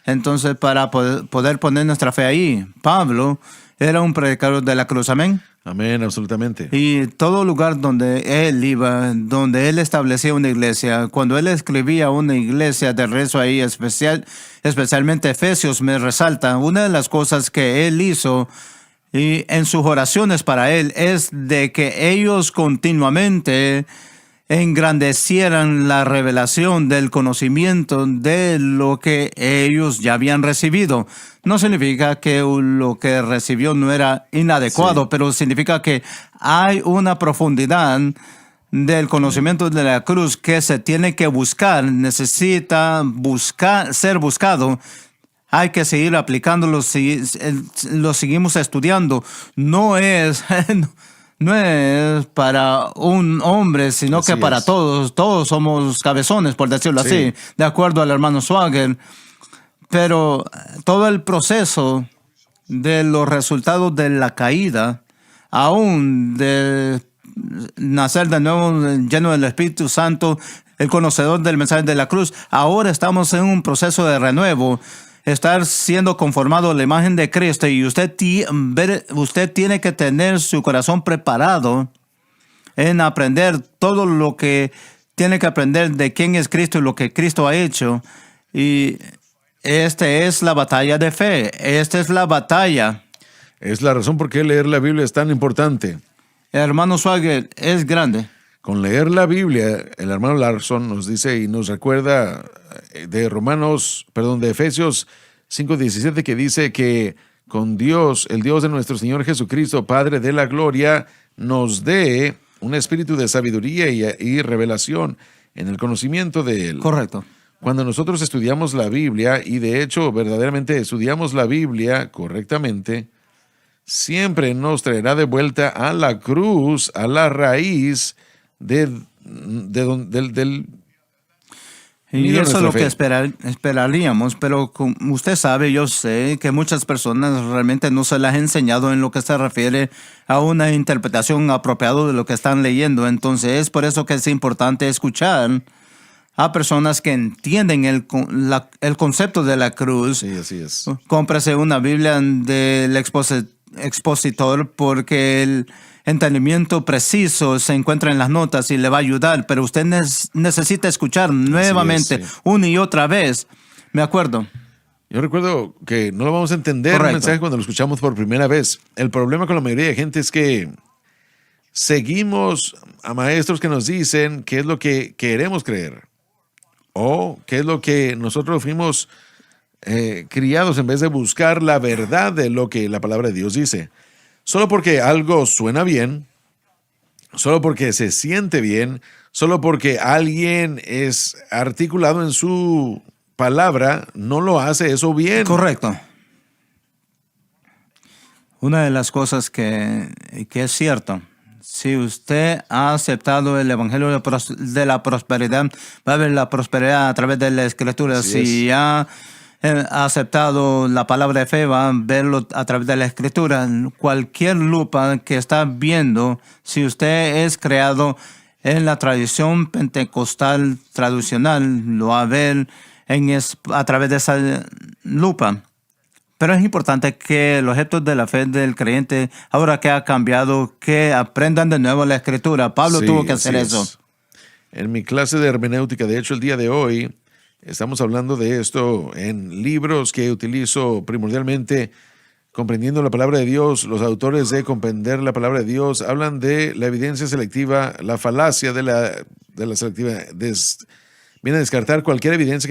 Entonces, para poder poner nuestra fe ahí, Pablo era un predicador de la cruz. Amén. Amén, absolutamente. Y todo lugar donde él iba, donde él establecía una iglesia, cuando él escribía una iglesia de rezo ahí, especialmente Efesios, me resalta, una de las cosas que él hizo y en sus oraciones para él es de que ellos continuamente engrandecieran la revelación del conocimiento de lo que ellos ya habían recibido. No significa que lo que recibió no era inadecuado, sí, pero significa que hay una profundidad del conocimiento de la cruz que se tiene que buscar, necesita ser buscado. Hay que seguir aplicándolo, lo seguimos estudiando. No es para un hombre, sino así que para es. Todos. Todos somos cabezones, por decirlo sí, así, de acuerdo al hermano Swagger. Pero todo el proceso de los resultados de la caída, aún de nacer de nuevo lleno del Espíritu Santo, el conocedor del mensaje de la cruz, ahora estamos en un proceso de renuevo. Estar siendo conformado a la imagen de Cristo y usted tiene que tener su corazón preparado en aprender todo lo que tiene que aprender de quién es Cristo y lo que Cristo ha hecho. Y esta es la batalla de fe. Esta es la batalla. Es la razón por qué leer la Biblia es tan importante. Hermano Swagger, es grande. Con leer la Biblia, el hermano Larson nos dice y nos recuerda de Efesios 5:17, que dice que con Dios, el Dios de nuestro Señor Jesucristo, Padre de la gloria, nos dé un espíritu de sabiduría y revelación en el conocimiento de Él. Correcto. Cuando nosotros estudiamos la Biblia, y de hecho verdaderamente estudiamos la Biblia correctamente, siempre nos traerá de vuelta a la cruz, a la raíz del y eso es lo que esperaríamos, pero como usted sabe, yo sé que muchas personas realmente no se las ha enseñado en lo que se refiere a una interpretación apropiada de lo que están leyendo. Entonces es por eso que es importante escuchar a personas que entienden el concepto de la cruz. Sí, así es. Cómprese una Biblia del expositor, porque el entendimiento preciso se encuentra en las notas y le va a ayudar, pero usted necesita escuchar nuevamente, sí, una y otra vez. Me acuerdo. Yo recuerdo que no lo vamos a entender. Correcto. Un mensaje cuando lo escuchamos por primera vez. El problema con la mayoría de gente es que seguimos a maestros que nos dicen qué es lo que queremos creer o qué es lo que nosotros fuimos criados en vez de buscar la verdad de lo que la palabra de Dios dice. Solo porque algo suena bien, solo porque se siente bien, solo porque alguien es articulado en su palabra, no lo hace eso bien. Correcto. Una de las cosas que es cierto, si usted ha aceptado el Evangelio de la prosperidad, va a ver la prosperidad a través de la Escritura. Si ha aceptado la palabra de fe, va a verlo a través de la Escritura. Cualquier lupa que está viendo, si usted es creado en la tradición pentecostal tradicional, lo va a ver a través de esa lupa. Pero es importante que los objetos de la fe del creyente, ahora que ha cambiado, que aprendan de nuevo la Escritura. Pablo tuvo que hacer eso. en mi clase de hermenéutica. De hecho, el día de hoy estamos hablando de esto en libros que utilizo primordialmente comprendiendo la palabra de Dios. Los autores de Comprender la Palabra de Dios hablan de la evidencia selectiva, la falacia de la selectiva. Viene a descartar cualquier evidencia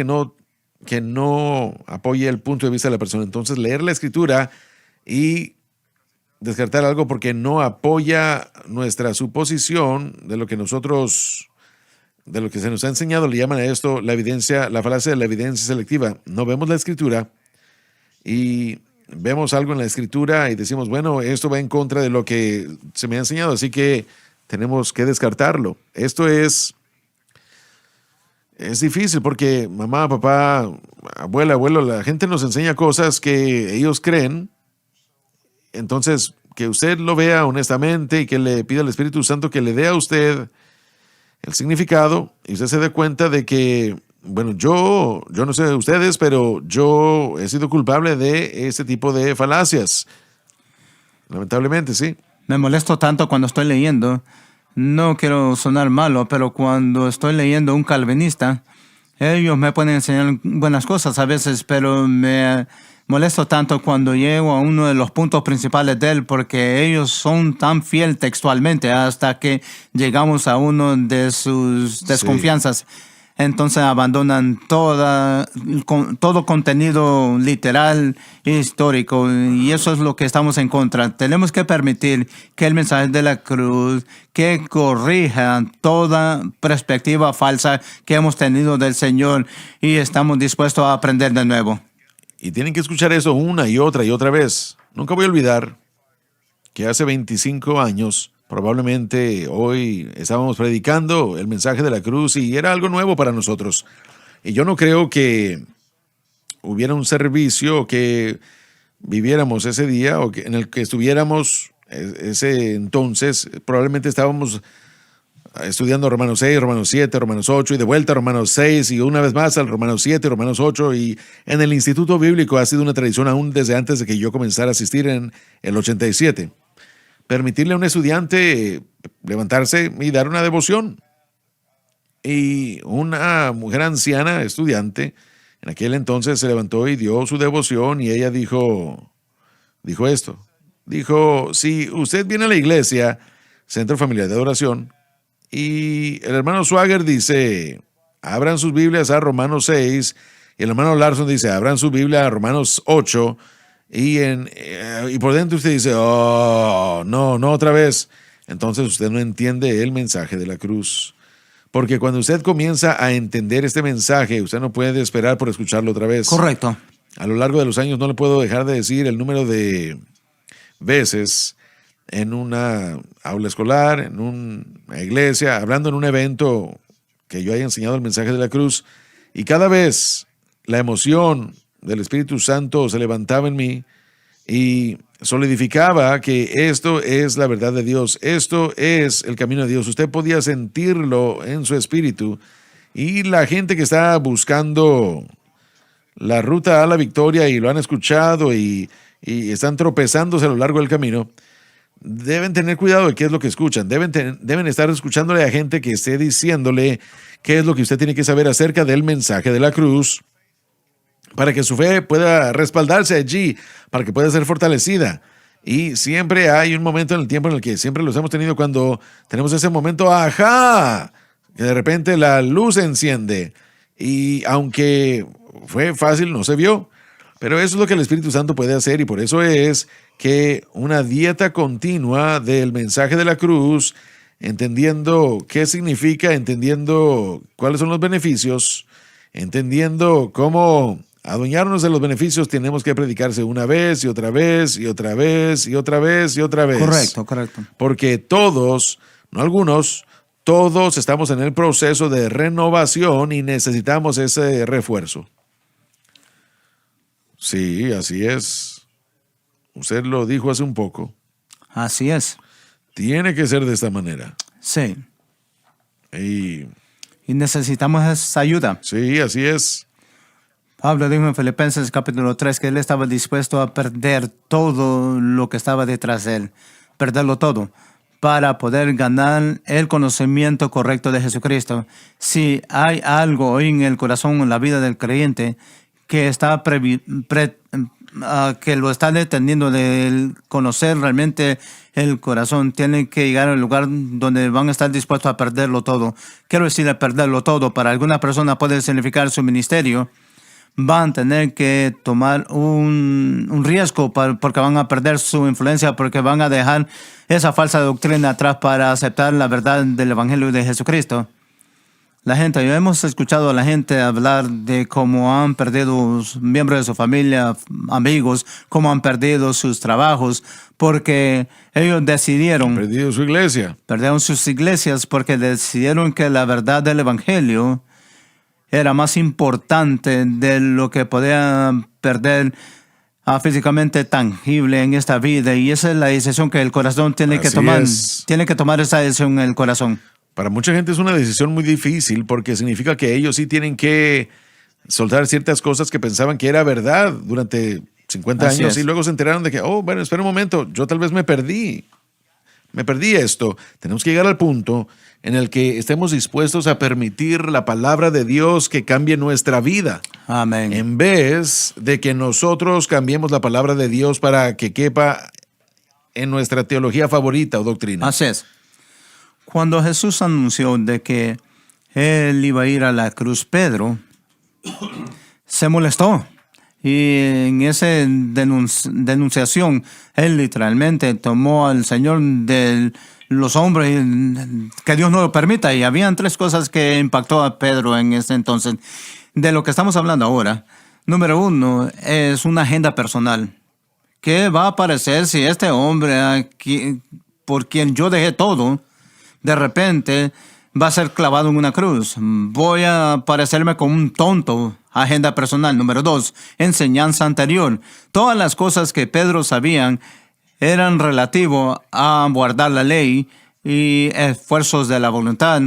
que no apoye el punto de vista de la persona. Entonces, leer la Escritura y descartar algo porque no apoya nuestra suposición de lo que se nos ha enseñado, le llaman a esto la falacia de la evidencia selectiva. No vemos la Escritura y vemos algo en la Escritura y decimos, bueno, esto va en contra de lo que se me ha enseñado, así que tenemos que descartarlo. Esto es difícil porque mamá, papá, abuela, abuelo, la gente nos enseña cosas que ellos creen. Entonces, que usted lo vea honestamente y que le pida al Espíritu Santo que le dé a usted el significado y usted se dé cuenta de que, bueno, yo no sé de ustedes, pero yo he sido culpable de este tipo de falacias. Lamentablemente, sí. Me molesto tanto cuando estoy leyendo. No quiero sonar malo, pero cuando estoy leyendo un calvinista, ellos me pueden enseñar buenas cosas a veces, pero me molesto tanto cuando llego a uno de los puntos principales de él, porque ellos son tan fiel textualmente hasta que llegamos a uno de sus desconfianzas. Sí. Entonces abandonan todo contenido literal e histórico, y eso es lo que estamos en contra. Tenemos que permitir que el mensaje de la cruz, que corrija toda perspectiva falsa que hemos tenido del Señor, y estamos dispuestos a aprender de nuevo. Y tienen que escuchar eso una y otra vez. Nunca voy a olvidar que hace 25 años, probablemente hoy estábamos predicando el mensaje de la cruz y era algo nuevo para nosotros. Y yo no creo que hubiera un servicio que viviéramos ese día o que en el que estuviéramos ese entonces. Probablemente estábamos estudiando Romanos 6, Romanos 7, Romanos 8 y de vuelta a Romanos 6 y una vez más al Romanos 7, Romanos 8, y en el Instituto Bíblico ha sido una tradición aún desde antes de que yo comenzara a asistir en el 87. Permitirle a un estudiante levantarse y dar una devoción. Y una mujer anciana, estudiante, en aquel entonces se levantó y dio su devoción y ella dijo esto. Dijo, si usted viene a la iglesia, Centro Familiar de Adoración, y el hermano Swagger dice, abran sus Biblias a Romanos 6, y el hermano Larson dice, abran su Biblia a Romanos 8, y por dentro usted dice, oh, no otra vez. Entonces usted no entiende el mensaje de la cruz. Porque cuando usted comienza a entender este mensaje, usted no puede esperar por escucharlo otra vez. Correcto. A lo largo de los años no le puedo dejar de decir el número de veces en una aula escolar, en una iglesia, hablando en un evento que yo haya enseñado el mensaje de la cruz, y cada vez la emoción del Espíritu Santo se levantaba en mí y solidificaba que esto es la verdad de Dios, esto es el camino de Dios. Usted podía sentirlo en su espíritu, y la gente que está buscando la ruta a la victoria y lo han escuchado y están tropezándose a lo largo del camino, deben tener cuidado de qué es lo que escuchan. Deben estar escuchándole a gente que esté diciéndole qué es lo que usted tiene que saber acerca del mensaje de la cruz, para que su fe pueda respaldarse allí, para que pueda ser fortalecida. Y siempre hay un momento en el tiempo en el que siempre los hemos tenido, cuando tenemos ese momento, ¡ajá!, que de repente la luz se enciende. Y aunque fue fácil, no se vio. Pero eso es lo que el Espíritu Santo puede hacer, y por eso es que una dieta continua del mensaje de la cruz, entendiendo qué significa, entendiendo cuáles son los beneficios, entendiendo cómo adueñarnos de los beneficios, tenemos que predicarse una vez y otra vez y otra vez y otra vez y otra vez. Correcto. Porque todos, no algunos, todos estamos en el proceso de renovación y necesitamos ese refuerzo. Sí, así es. Usted lo dijo hace un poco. Así es. Tiene que ser de esta manera. Sí. Y necesitamos esa ayuda. Sí, así es. Pablo dijo en Filipenses capítulo 3 que él estaba dispuesto a perder todo lo que estaba detrás de él. Perderlo todo. para poder ganar el conocimiento correcto de Jesucristo. Si hay algo hoy en el corazón, en la vida del creyente, que está que lo está deteniendo de conocer realmente el corazón, tiene que llegar al lugar donde van a estar dispuestos a perderlo todo. Quiero decir, a perderlo todo. Para alguna persona puede significar su ministerio. Van a tener que tomar un riesgo porque van a perder su influencia, porque van a dejar esa falsa doctrina atrás para aceptar la verdad del Evangelio de Jesucristo. Hemos escuchado a la gente hablar de cómo han perdido miembros de su familia, amigos, cómo han perdido sus trabajos, porque ellos decidieron... Han perdido su iglesia. Perdieron sus iglesias porque decidieron que la verdad del Evangelio era más importante de lo que podían perder físicamente tangible en esta vida. Y esa es la decisión que el corazón tiene que tomar. Tiene que tomar esa decisión en el corazón. Para mucha gente es una decisión muy difícil porque significa que ellos sí tienen que soltar ciertas cosas que pensaban que era verdad durante 50 Así años es. y luego se enteraron de que, bueno, espera un momento, yo tal vez me perdí esto. Tenemos que llegar al punto en el que estemos dispuestos a permitir la palabra de Dios que cambie nuestra vida. Amén. En vez de que nosotros cambiemos la palabra de Dios para que quepa en nuestra teología favorita o doctrina. Así es. Cuando Jesús anunció de que Él iba a ir a la cruz, Pedro se molestó. Y en esa denunciación, Él literalmente tomó al Señor de los hombres, que Dios no lo permita. Y habían 3 cosas que impactó a Pedro en ese entonces. De lo que estamos hablando ahora, número 1 es una agenda personal. ¿Qué va a aparecer si este hombre aquí, por quien yo dejé todo, de repente va a ser clavado en una cruz? Voy a parecerme como un tonto. Agenda personal. Número 2, enseñanza anterior. Todas las cosas que Pedro sabían eran relativo a guardar la ley y esfuerzos de la voluntad.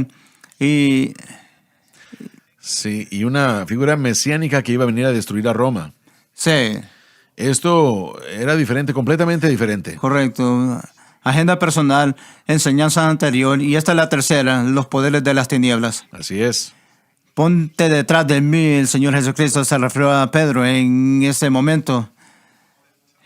Sí, y una figura mesiánica que iba a venir a destruir a Roma. Sí. Esto era diferente, completamente diferente. Correcto. Agenda personal, enseñanza anterior, y esta es la tercera, los poderes de las tinieblas. Así es. Ponte detrás de mí, el Señor Jesucristo se refirió a Pedro en ese momento.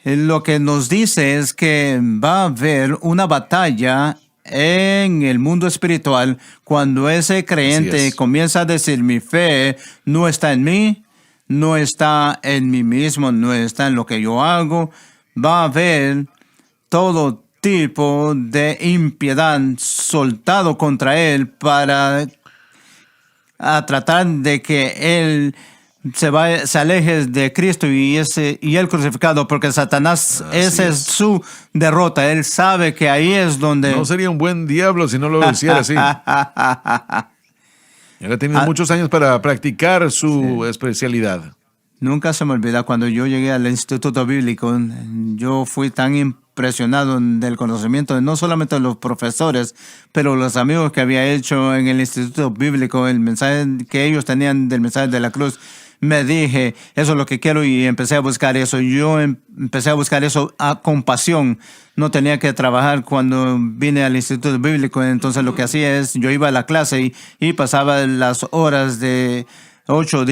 Lo que nos dice es que va a haber una batalla en el mundo espiritual cuando ese creyente comienza a decir, mi fe no está en mí, no está en mí mismo, no está en lo que yo hago. Va a haber todo tipo de impiedad soltado contra él para tratar de que él se aleje de Cristo y él crucificado, porque Satanás, esa es su derrota. Él sabe que ahí es donde... No sería un buen diablo si no lo hiciera así. Él ha tenido muchos años para practicar su especialidad. Nunca se me olvida cuando yo llegué al Instituto Bíblico, yo fui tan impresionado del conocimiento de no solamente de los profesores, pero los amigos que había hecho en el Instituto Bíblico, el mensaje que ellos tenían del mensaje de la cruz. Me dije, eso es lo que quiero, y empecé a buscar eso. Yo empecé a buscar eso con pasión. No tenía que trabajar cuando vine al Instituto Bíblico, entonces lo que hacía es, yo iba a la clase y pasaba las horas de 8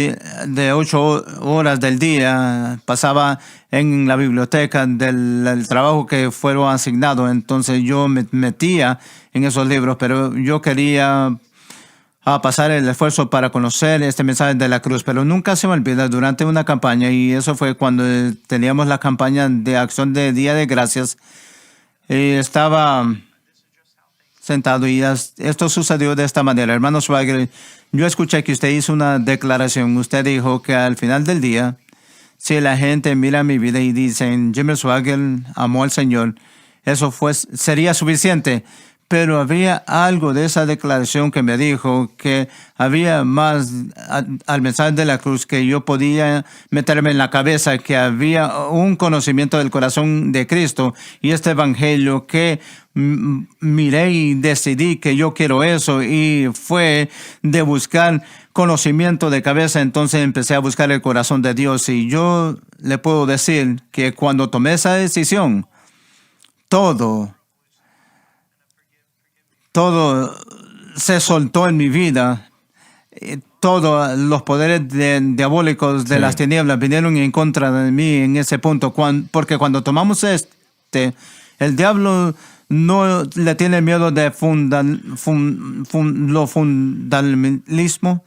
horas del día, pasaba en la biblioteca del trabajo que fueron asignado. Entonces yo me metía en esos libros, pero yo quería pasar el esfuerzo para conocer este mensaje de la cruz. Pero nunca se me olvida, durante una campaña, y eso fue cuando teníamos la campaña de acción de Día de Gracias, estaba sentado y esto sucedió de esta manera. Hermano Swagger, yo escuché que usted hizo una declaración. Usted dijo que al final del día, si la gente mira mi vida y dicen, Jimmy Swagger amó al Señor, eso sería suficiente. Pero había algo de esa declaración que me dijo que había más al mensaje de la cruz, que yo podía meterme en la cabeza, que había un conocimiento del corazón de Cristo y este evangelio que miré y decidí que yo quiero eso, y fue de buscar conocimiento de cabeza. Entonces empecé a buscar el corazón de Dios, y yo le puedo decir que cuando tomé esa decisión, todo todo se soltó en mi vida. Todos los poderes diabólicos de las tinieblas vinieron en contra de mí en ese punto. Porque cuando tomamos el diablo no le tiene miedo de lo fundamentalismo.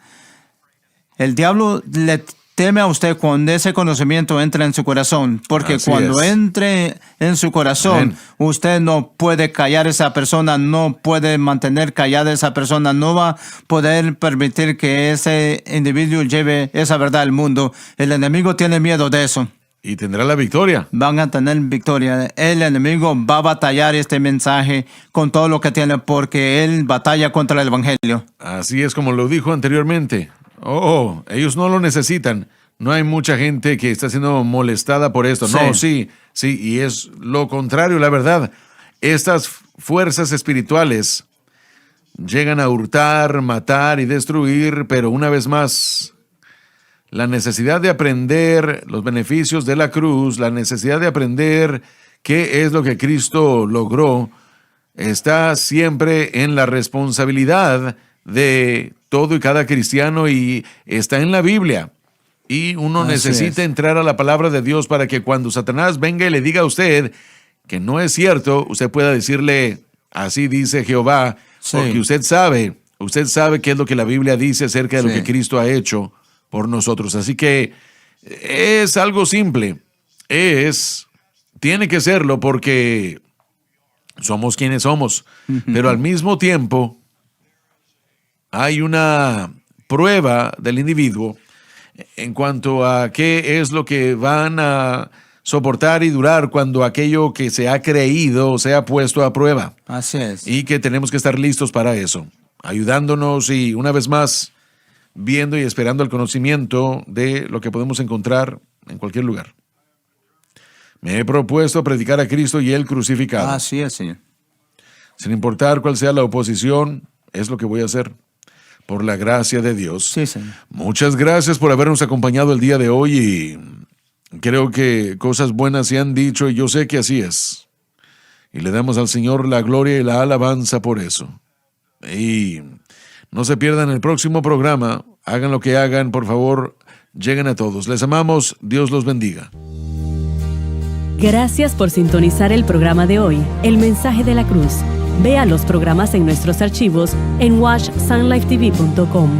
El diablo le teme a usted cuando ese conocimiento entra en su corazón, porque cuando entre en su corazón, usted no puede callar a esa persona, no puede mantener callada a esa persona, no va a poder permitir que ese individuo lleve esa verdad al mundo. El enemigo tiene miedo de eso. Y tendrá la victoria. Van a tener victoria. El enemigo va a batallar este mensaje con todo lo que tiene, porque él batalla contra el evangelio. Así es como lo dijo anteriormente. Ellos no lo necesitan. No hay mucha gente que está siendo molestada por esto. No, sí, y es lo contrario, la verdad. Estas fuerzas espirituales llegan a hurtar, matar y destruir, pero una vez más, la necesidad de aprender los beneficios de la cruz, la necesidad de aprender qué es lo que Cristo logró, está siempre en la responsabilidad de todo y cada cristiano y está en la Biblia. Y uno necesita entrar a la palabra de Dios para que cuando Satanás venga y le diga a usted que no es cierto, usted pueda decirle, así dice Jehová, porque usted sabe qué es lo que la Biblia dice acerca de lo que Cristo ha hecho por nosotros. Así que es algo simple. Tiene que serlo porque somos quienes somos. Pero al mismo tiempo hay una prueba del individuo en cuanto a qué es lo que van a soportar y durar cuando aquello que se ha creído se ha puesto a prueba. Así es. Y que tenemos que estar listos para eso, ayudándonos y una vez más viendo y esperando el conocimiento de lo que podemos encontrar en cualquier lugar. Me he propuesto predicar a Cristo y Él crucificado. Así es, Señor. Sin importar cuál sea la oposición, es lo que voy a hacer. Por la gracia de Dios. Sí, Señor. Muchas gracias por habernos acompañado el día de hoy y creo que cosas buenas se han dicho y yo sé que así es. Y le damos al Señor la gloria y la alabanza por eso. Y no se pierdan el próximo programa. Hagan lo que hagan, por favor, lleguen a todos. Les amamos. Dios los bendiga. Gracias por sintonizar el programa de hoy, El Mensaje de la Cruz. Vea los programas en nuestros archivos en watchsunlifetv.com.